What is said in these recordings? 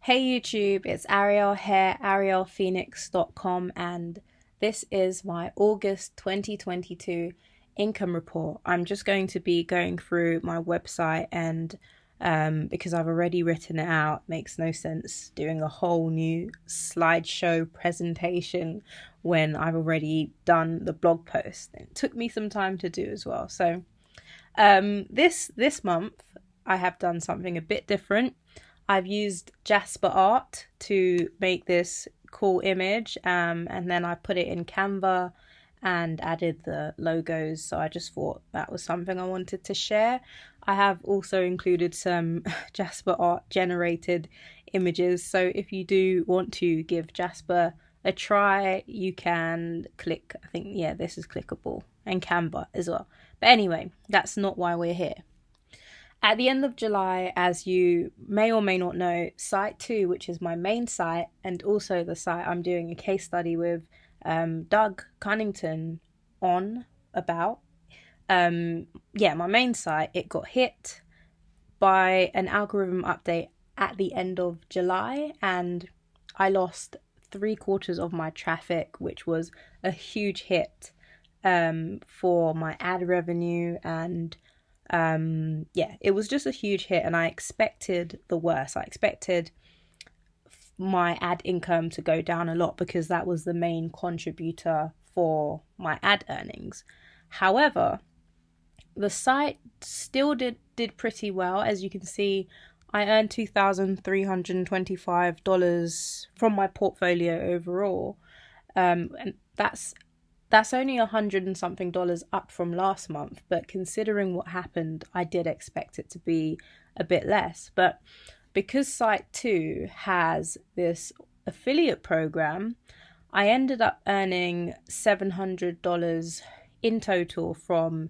Hey YouTube, it's Arielle here, ariellephoenix.com, and this is my August 2022 income report. I'm just going to be going through my website and because I've already written it out, makes no sense doing a whole new slideshow presentation when I've already done the blog post. It took me some time to do as well. So this month I have done something a bit different. I've used Jasper Art to make this cool image, and then I put it in Canva and added the logos. So I just thought that was something I wanted to share. I have also included some Jasper Art generated images. So if you do want to give Jasper a try, you can click, I think, yeah, this is clickable, and Canva as well. But anyway, that's not why we're here. At the end of July, as you may or may not know, Site 2, which is my main site, and also the site I'm doing a case study with Doug Cunnington my main site, it got hit by an algorithm update at the end of July, and I lost 3/4 of my traffic, which was a huge hit for my ad revenue, and it was just a huge hit, and I expected the worst. I expected my ad income to go down a lot because that was the main contributor for my ad earnings. However, the site still did pretty well. As you can see, I earned $2,325 from my portfolio overall, and that's only $100 and something up from last month, but considering what happened, I did expect it to be a bit less. But because Site 2 has this affiliate program, I ended up earning $700 in total from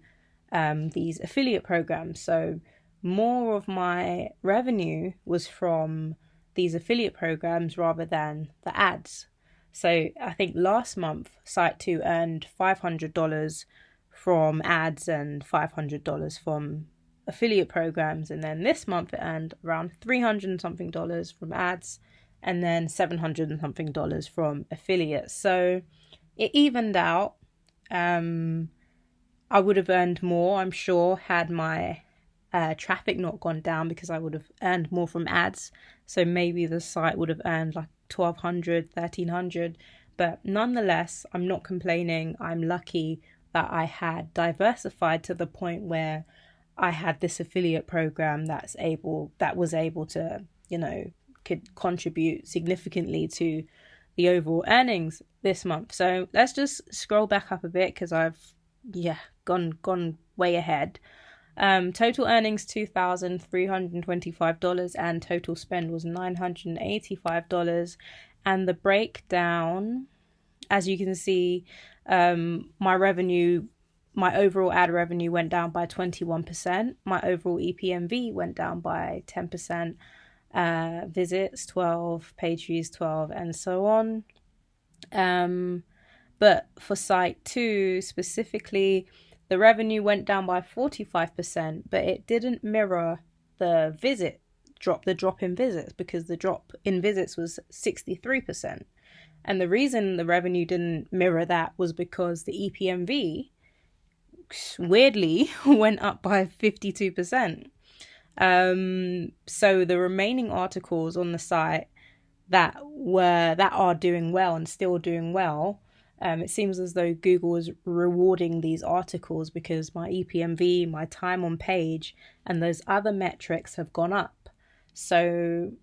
these affiliate programs. So more of my revenue was from these affiliate programs rather than the ads. So I think last month, Site 2 earned $500 from ads and $500 from affiliate programs. And then this month, it earned around $300 and something from ads, and then $700 and something from affiliates. So it evened out. I would have earned more, I'm sure, had my traffic not gone down, because I would have earned more from ads. So maybe the site would have earned like $1,200, $1,300, but nonetheless, I'm not complaining. I'm lucky that I had diversified to the point where I had this affiliate program that was able to, could contribute significantly to the overall earnings this month. So let's just scroll back up a bit, because I've gone way ahead. Total earnings $2,325, and total spend was $985. And the breakdown, as you can see, my overall ad revenue went down by 21%. My overall EPMV went down by 10%. Visits 12, page views 12, and so on. But for Site 2 specifically, the revenue went down by 45%, but it didn't mirror the drop in visits, because the drop in visits was 63%. And the reason the revenue didn't mirror that was because the EPMV weirdly went up by 52%. So the remaining articles on the site that are doing well and still doing well, it seems as though Google is rewarding these articles because my EPMV, my time on page, and those other metrics have gone up. So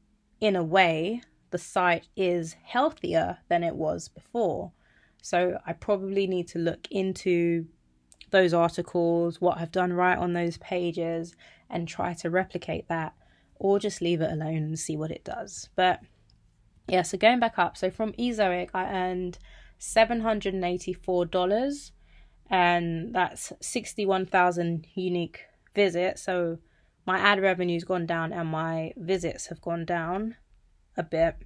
in a way, the site is healthier than it was before. So I probably need to look into those articles, what I've done right on those pages, and try to replicate that, or just leave it alone and see what it does. But yeah, so going back up, so from Ezoic, I earned $784, and that's 61,000 unique visits. So my ad revenue's gone down and my visits have gone down a bit.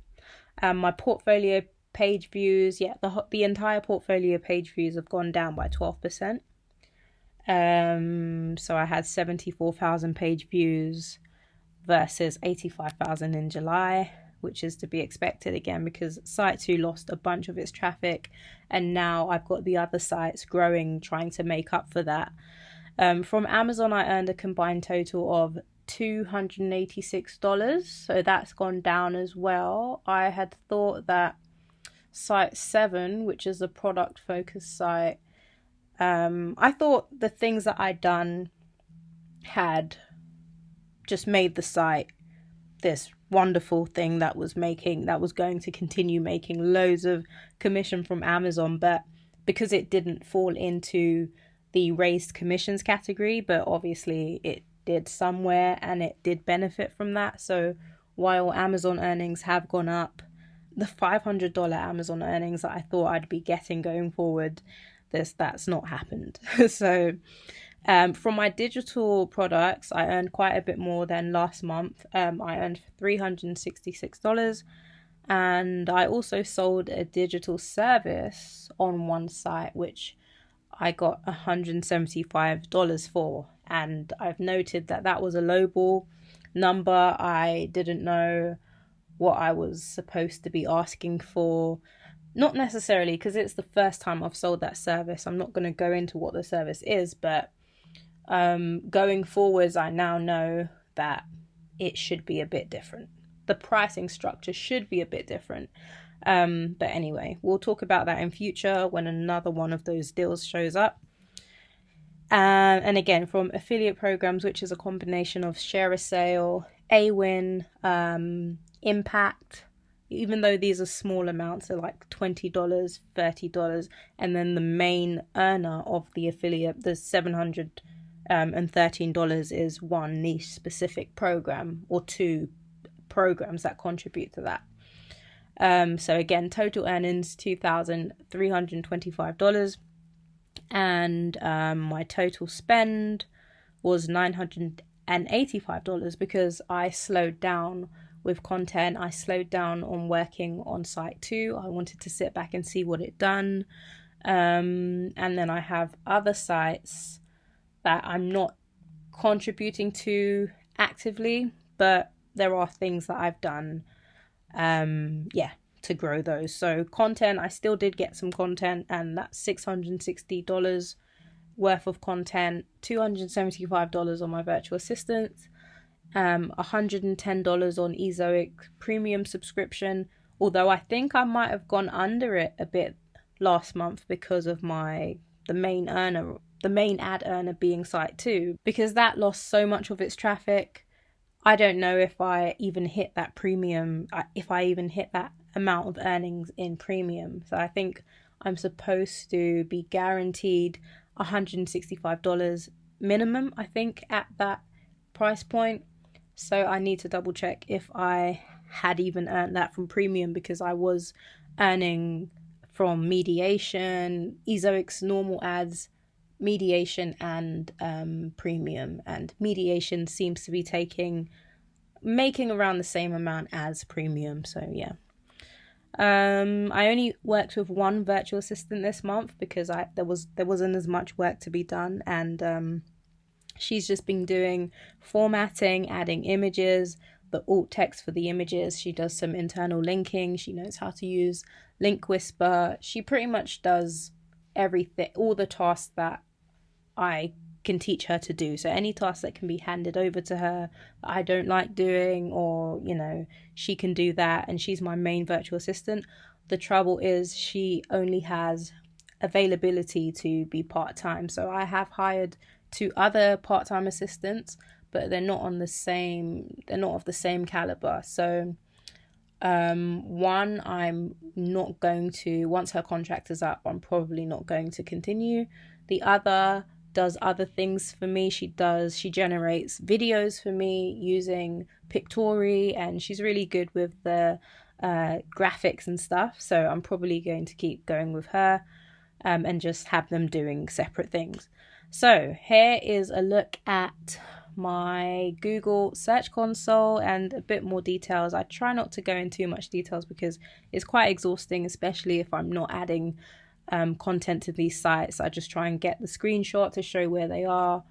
My portfolio page views, the entire portfolio page views have gone down by 12%. So I had 74,000 page views versus 85,000 in July. which is to be expected again because site 2 lost a bunch of its traffic, and now I've got the other sites growing, trying to make up for that. From Amazon, I earned a combined total of $286, so that's gone down as well. I had thought that site 7, which is a product focused site, I thought the things that I'd done had just made the site this wonderful thing that was going to continue making loads of commission from Amazon, but because it didn't fall into the raised commissions category, but obviously it did somewhere and it did benefit from that. So while Amazon earnings have gone up, the $500 Amazon earnings that I thought I'd be getting going forward, that's not happened. So from my digital products, I earned quite a bit more than last month. I earned $366, and I also sold a digital service on one site, which I got $175 for, and I've noted that was a lowball number. I didn't know what I was supposed to be asking for. Not necessarily because it's the first time I've sold that service. I'm not going to go into what the service is, but going forwards, I now know that it should be a bit different. The pricing structure should be a bit different. But anyway, we'll talk about that in future when another one of those deals shows up. And again, from affiliate programs, which is a combination of Share a Sale, AWin, Impact, even though these are small amounts, they're like $20, $30, and then the main earner of the affiliate, the $713 is one niche specific program or two programs that contribute to that. So again, total earnings $2,325, and my total spend was $985 because I slowed down with content. I slowed down on working on site 2. I wanted to sit back and see what it done. And then I have other sites that I'm not contributing to actively, but there are things that I've done to grow those. So content, I still did get some content, and that's $660 worth of content, $275 on my virtual assistant, $110 on Ezoic premium subscription, although I think I might have gone under it a bit last month because of the main ad earner being site 2, because that lost so much of its traffic. I don't know if I even hit that premium, if I even hit that amount of earnings in premium. So I think I'm supposed to be guaranteed $165 minimum, I think, at that price point. So I need to double check if I had even earned that from premium, because I was earning from mediation, Ezoic's normal ads, mediation and premium, and mediation seems to be making around the same amount as premium. So yeah, I only worked with one virtual assistant this month because there wasn't as much work to be done, and she's just been doing formatting, adding images, the alt text for the images. She does some internal linking. She knows how to use Link Whisper. She pretty much does everything, all the tasks that I can teach her to do. So any task that can be handed over to her that I don't like doing, or she can do that, and she's my main virtual assistant. The trouble is she only has availability to be part-time, so I have hired 2 other part-time assistants, but they're not of the same caliber. So one, I'm not going to, once her contract is up, I'm probably not going to continue. The other does other things for me. She generates videos for me using Pictory, and she's really good with the graphics and stuff. So I'm probably going to keep going with her and just have them doing separate things. So here is a look at my Google Search Console and a bit more details. I try not to go into too much details because it's quite exhausting, especially if I'm not adding content to these sites. I just try and get the screenshot to show where they are,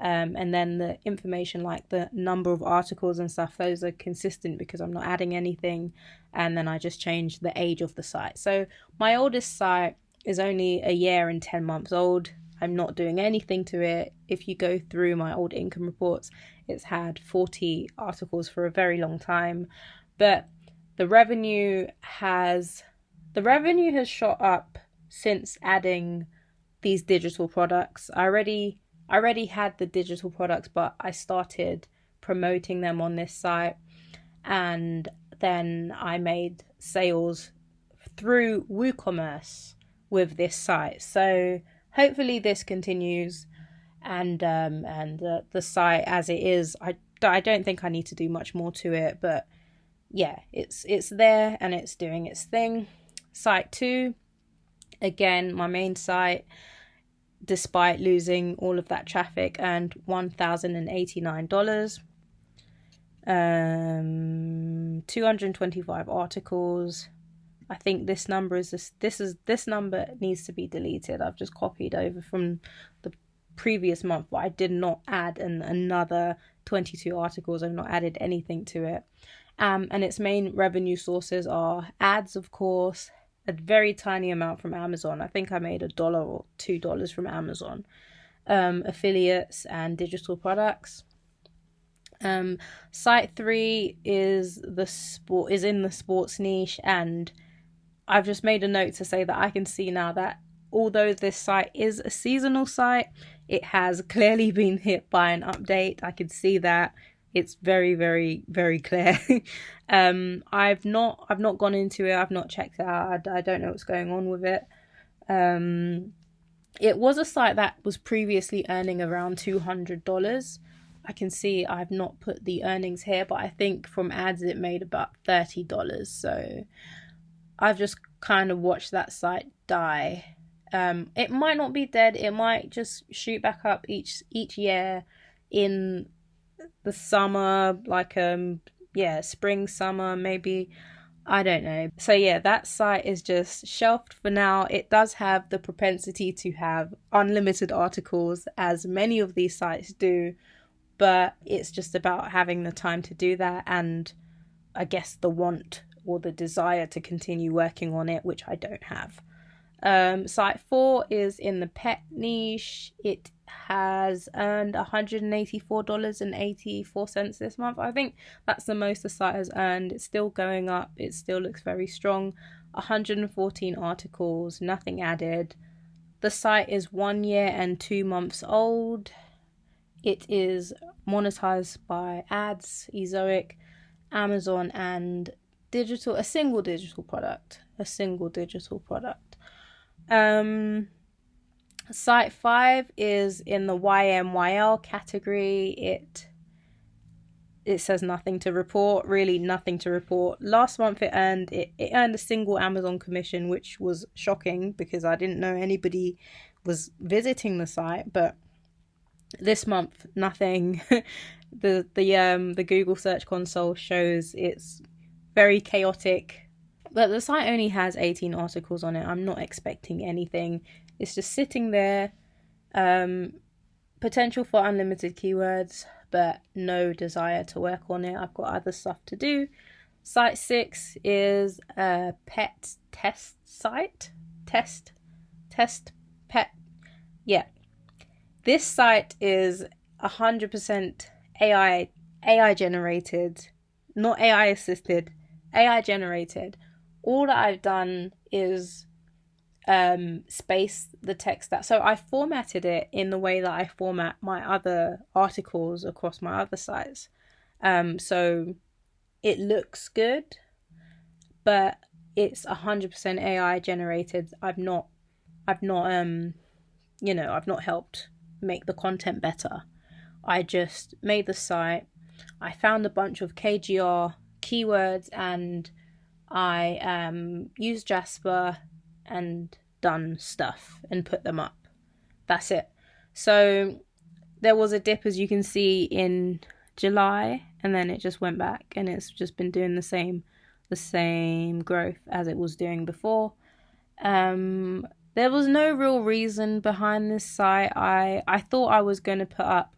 And then the information like the number of articles and stuff, those are consistent because I'm not adding anything. And then I just changed the age of the site. So my oldest site is only a year and 10 months old. I'm not doing anything to it. If you go through my old income reports, it's had 40 articles for a very long time. But the revenue has shot up since adding these digital products. I already had the digital products, but I started promoting them on this site, and then I made sales through WooCommerce with this site. So hopefully this continues, and the site as it is, I don't think I need to do much more to it, but yeah, it's there and it's doing its thing. Site 2, again, my main site, despite losing all of that traffic, earned $1,089. 225 articles. I think this number this number needs to be deleted. I've just copied over from the previous month, but I did not add another 22 articles. I've not added anything to it. And its main revenue sources are ads, of course, a very tiny amount from Amazon. I think I made $1 or $2 from Amazon. Affiliates and digital products. Site 3 is in the sports niche, and I've just made a note to say that I can see now that although this site is a seasonal site, it has clearly been hit by an update. I can see that. It's very, very, very clear. I've not gone into it. I've not checked it out. I don't know what's going on with it. It was a site that was previously earning around $200. I can see I've not put the earnings here, but I think from ads it made about $30. So I've just kind of watched that site die. It might not be dead. It might just shoot back up each year in the summer, like spring, summer, maybe. I don't know. So yeah, that site is just shelved for now. It does have the propensity to have unlimited articles, as many of these sites do, but it's just about having the time to do that, and I guess the want or the desire to continue working on it, which I don't have. Site 4 is in the pet niche. It has earned $184.84 this month. I think that's the most the site has earned. It's still going up. It still looks very strong. 114 articles, nothing added. The site is 1 year and 2 months old. It is monetized by ads, Ezoic, Amazon, and a single digital product. Site 5 is in the YMYL category. It says nothing to report, really nothing to report. Last month it earned a single Amazon commission, which was shocking because I didn't know anybody was visiting the site, but this month nothing. The Google Search Console shows it's very chaotic. But the site only has 18 articles on it. I'm not expecting anything. It's just sitting there. Potential for unlimited keywords, but no desire to work on it. I've got other stuff to do. Site 6 is a pet test site. Test pet. Yeah. This site is 100% AI generated, not AI assisted, AI generated. All that I've done is space the text that. So I formatted it in the way that I format my other articles across my other sites. So it looks good, but it's 100% AI generated. I've not helped make the content better. I just made the site. I found a bunch of KGR keywords and I used Jasper and done stuff and put them up. That's it. So there was a dip, as you can see, in July, and then it just went back, and it's just been doing the same growth as it was doing before. There was no real reason behind this site. I thought I was going to put up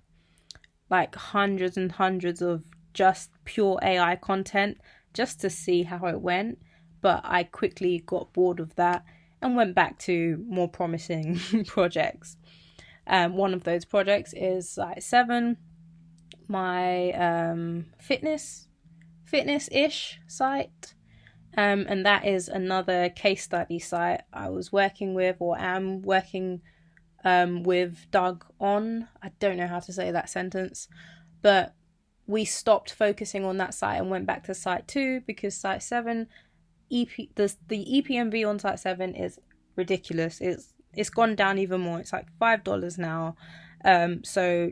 like hundreds and hundreds of just pure AI content just to see how it went. But I quickly got bored of that and went back to more promising projects. One of those projects is Site 7, my fitness-ish site. And that is another case study site I was working with, or am working with Doug on. I don't know how to say that sentence, but we stopped focusing on that site and went back to Site 2 because Site 7, the EPMV on Site 7 is ridiculous. It's gone down even more. It's like $5 now. So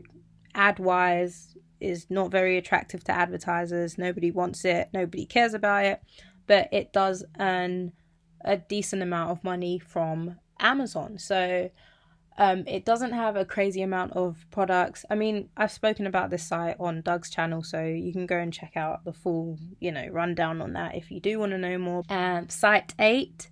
ad-wise is not very attractive to advertisers. Nobody wants it. Nobody cares about it. But it does earn a decent amount of money from Amazon. So it doesn't have a crazy amount of products. I mean, I've spoken about this site on Doug's channel, so you can go and check out the full, rundown on that if you do want to know more. Site 8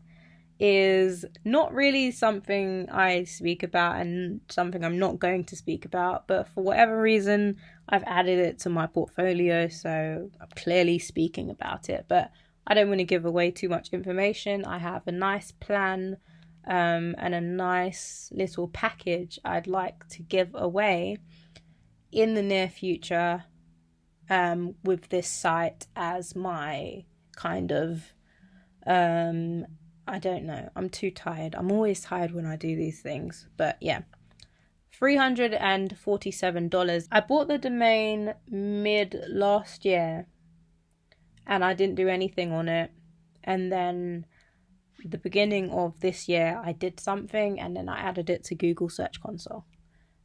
is not really something I speak about and something I'm not going to speak about, but for whatever reason, I've added it to my portfolio, so I'm clearly speaking about it, but I don't want to give away too much information. I have a nice plan and a nice little package I'd like to give away in the near future with this site as my kind of I don't know. I'm too tired. I'm always tired when I do these things. But yeah, $347. I bought the domain mid last year and I didn't do anything on it. And then the beginning of this year, I did something and then I added it to Google Search Console.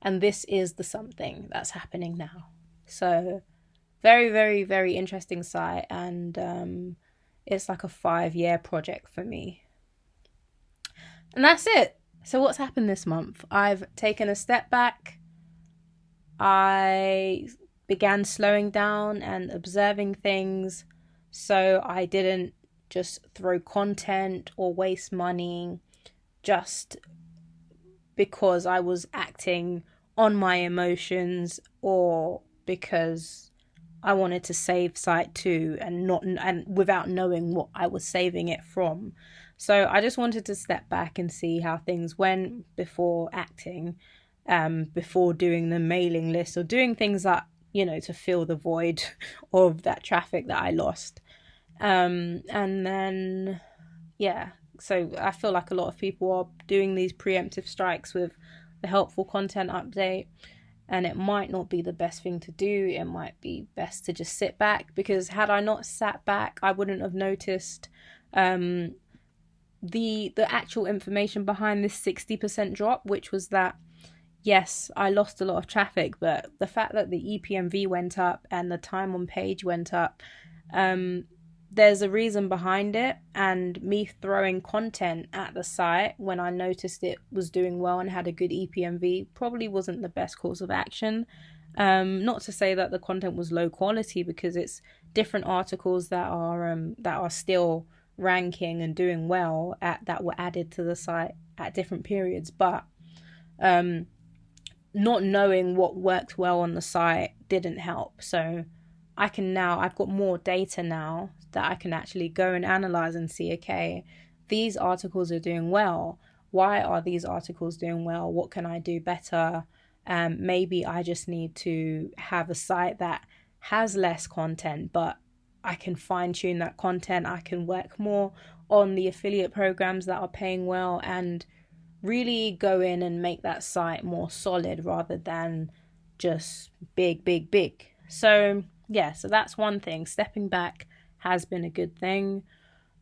And this is the something that's happening now. So very, very, very interesting site. And it's like a 5-year project for me. And that's it. So what's happened this month? I've taken a step back. I began slowing down and observing things so I didn't just throw content or waste money just because I was acting on my emotions or because I wanted to save Site 2 and without knowing what I was saving it from. So I just wanted to step back and see how things went before acting, before doing the mailing list or doing things that, to fill the void of that traffic that I lost. And then, yeah, so I feel like a lot of people are doing these preemptive strikes with the helpful content update. And it might not be the best thing to do. It might be best to just sit back, because had I not sat back, I wouldn't have noticed the actual information behind this 60% drop, which was that, yes, I lost a lot of traffic, but the fact that the EPMV went up and the time on page went up, there's a reason behind it. And me throwing content at the site when I noticed it was doing well and had a good EPMV probably wasn't the best course of action. Not to say that the content was low quality, because it's different articles that are still ranking and doing well that were added to the site at different periods, but not knowing what worked well on the site didn't help. So I've got more data now that I can actually go and analyze and see, okay, these articles are doing well. Why are these articles doing well? What can I do better? Maybe I just need to have a site that has less content, but I can fine tune that content. I can work more on the affiliate programs that are paying well and really go in and make that site more solid rather than just big. So yeah, so that's one thing. Stepping back has been a good thing.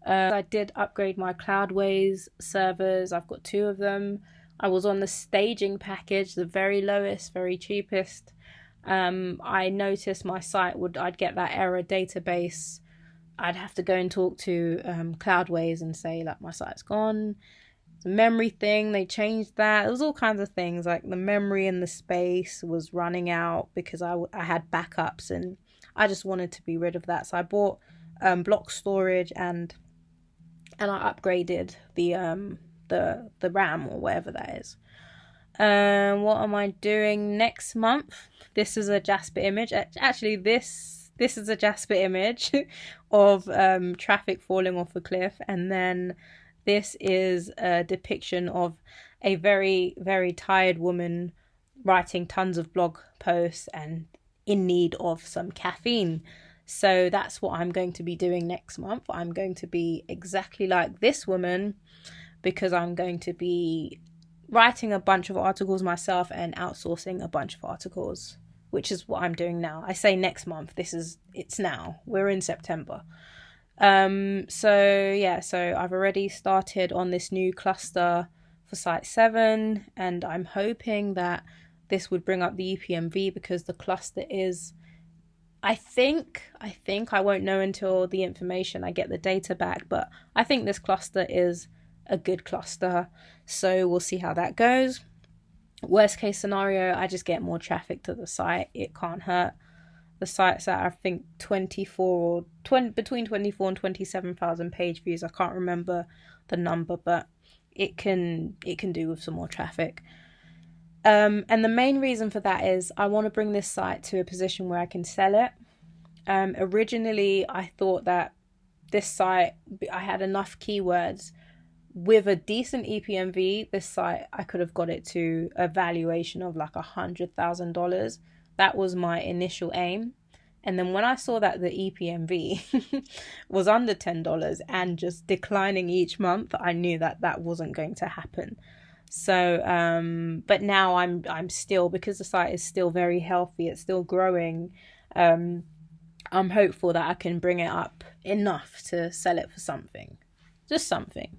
I did upgrade my Cloudways servers. I've got 2 of them. I was on the staging package, the very lowest, very cheapest. I noticed my site I'd get that error database. I'd have to go and talk to Cloudways and say, like, my site's gone. It's a memory thing. They changed that. There was all kinds of things, like the memory and the space was running out because I had backups and I just wanted to be rid of that. So I bought block storage and I upgraded the RAM or whatever that is. What am I doing next month? This is a Jasper image. Actually, this is a Jasper image of traffic falling off a cliff, and then this is a depiction of a very, very tired woman writing tons of blog posts and in need of some caffeine. So that's what I'm going to be doing next month. I'm going to be exactly like this woman, because I'm going to be writing a bunch of articles myself and outsourcing a bunch of articles, which is what I'm doing now. I say next month. It's now. We're in September. So I've already started on this new cluster for Site 7, and I'm hoping that this would bring up the EPMV, because the cluster is, I think I won't know until the information, I get the data back, but I think this cluster is a good cluster, so we'll see how that goes. Worst case scenario, I just get more traffic to the site. It can't hurt. The site's at, I think, between 24 and 27,000 page views. I can't remember the number, but it can do with some more traffic. And the main reason for that is I want to bring this site to a position where I can sell it. Originally, I thought that this site, I had enough keywords with a decent EPMV. This site, I could have got it to a valuation of like $100,000. That was my initial aim. And then when I saw that the EPMV was under $10 and just declining each month, I knew that wasn't going to happen. So, but now I'm still, because the site is still very healthy, it's still growing. I'm hopeful that I can bring it up enough to sell it for something, just something.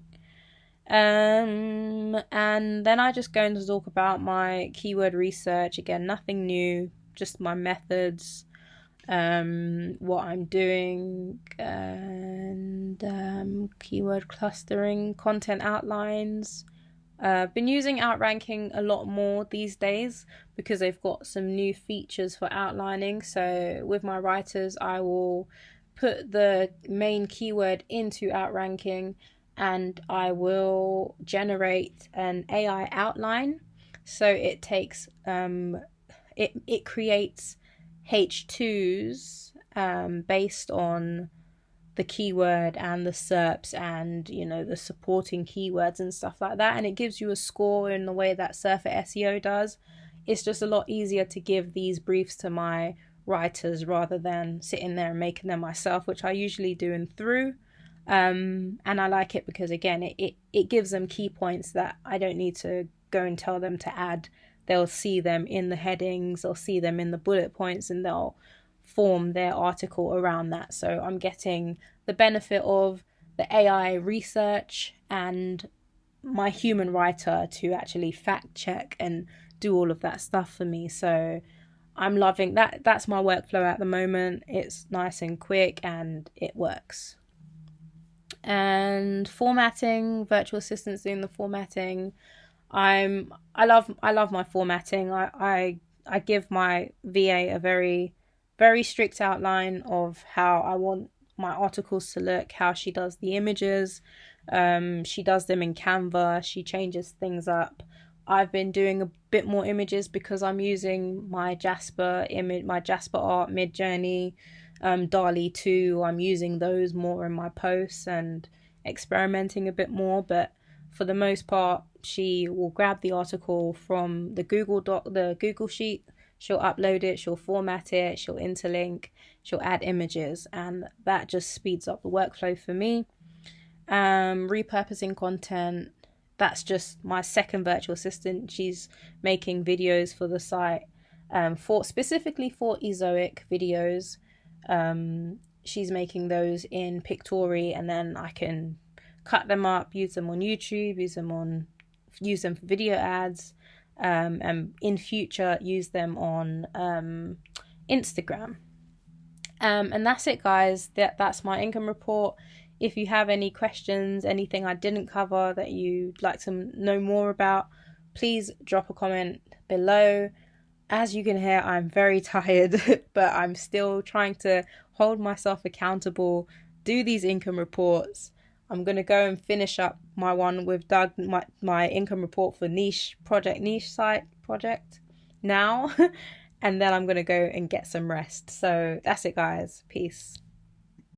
And then I just go into talk about my keyword research. Again, nothing new, just my methods, what I'm doing, and keyword clustering, content outlines. I've been using Outranking a lot more these days because they've got some new features for outlining. So with my writers, I will put the main keyword into Outranking, and I will generate an AI outline. So it takes it creates H2s based on the keyword and the SERPs and, you know, the supporting keywords and stuff like that, and it gives you a score in the way that Surfer SEO does. It's just a lot easier to give these briefs to my writers rather than sitting there and making them myself, which I usually do in Through. And I like it because, again, it gives them key points that I don't need to go and tell them to add. They'll see them in the headings, they'll see them in the bullet points, and they'll form their article around that. So I'm getting the benefit of the AI research and my human writer to actually fact check and do all of that stuff for me. So I'm loving that. That's my workflow at the moment. It's nice and quick and it works. And formatting, virtual assistants doing the formatting. I love my formatting. I give my VA a very, very strict outline of how I want my articles to look, how she does the images. She does them in Canva. She changes things up. I've been doing a bit more images because I'm using my Jasper art, Midjourney, DALL-E 2. I'm using those more in my posts and experimenting a bit more. But for the most part, she will grab the article from the Google Sheet. She'll upload it, she'll format it, she'll interlink, she'll add images, and that just speeds up the workflow for me. Repurposing content, that's just my second virtual assistant. She's making videos for the site, specifically for Ezoic videos. She's making those in Pictory, and then I can cut them up, use them on YouTube, use them for video ads. And in future use them on Instagram. And that's it, guys. That's my income report. If you have any questions, anything I didn't cover that you'd like to know more about, please drop a comment below. As you can hear, I'm very tired, but I'm still trying to hold myself accountable, do these income reports. I'm going to go and finish up my one with Doug, my income report for niche site project now. And then I'm going to go and get some rest. So that's it, guys. Peace.